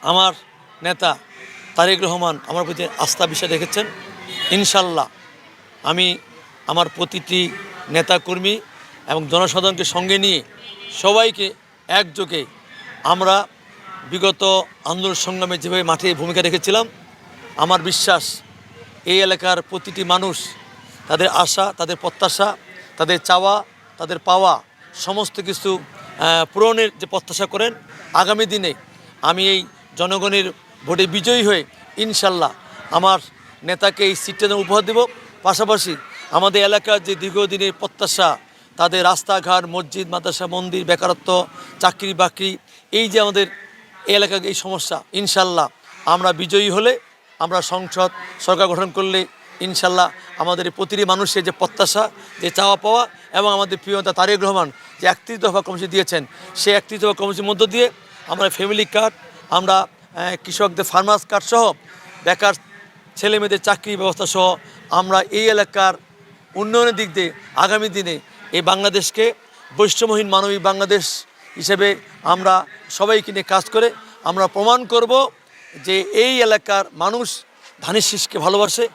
আমার নেতা তারেক রহমান আমার প্রতি আস্থা বিশ্বাস রেখেছেন। ইনশাল্লাহ আমি আমার প্রতিটি নেতাকর্মী এবং জনসাধারণকে সঙ্গে নিয়ে সবাইকে একযোগে আমরা বিগত আন্দোলন সংগ্রামে যেভাবে মাঠে ভূমিকা রেখেছিলাম, আমার বিশ্বাস এই এলাকার প্রতিটি মানুষ তাদের আশা, তাদের প্রত্যাশা, তাদের চাওয়া, তাদের পাওয়া সমস্ত কিছু পূরণের যে প্রত্যাশা করেন, আগামী দিনে আমি এই জনগণের ভোটে বিজয়ী হয়ে ইনশাল্লাহ আমার নেতাকে এই সিটটা উপহার দেব। পাশাপাশি আমাদের এলাকার যে দীর্ঘদিনের প্রত্যাশা, তাদের রাস্তাঘাট, মসজিদ, মাদ্রাসা, মন্দির, বেকারত্ব, চাকরি বাকরি, এই যে আমাদের এই এলাকার এই সমস্যা, ইনশাল্লাহ আমরা বিজয়ী হলে, আমরা সংসদ সরকার গঠন করলে ইনশাল্লাহ আমাদের প্রতিটি মানুষের যে প্রত্যাশা, যে চাওয়া পাওয়া এবং আমাদের প্রিয় নেতা তারেক রহমান যে 31 দফা কর্মসূচি দিয়েছেন, সেই 31 দফা কর্মসূচির মধ্য দিয়ে আমরা ফ্যামিলি কার্ড, আমরা কৃষকদের ফার্মার্স কার্ড সহ বেকার ছেলেমেয়েদের চাকরি ব্যবস্থা সহ আমরা এই এলাকার উন্নয়নের দিক দিয়ে আগামী দিনে এই বাংলাদেশকে বৈষম্যহীন মানবিক বাংলাদেশ হিসেবে আমরা সবাইকে নিয়ে কাজ করে আমরা প্রমাণ করব যে এই এলাকার মানুষ ধানের শীষকে ভালোবাসে।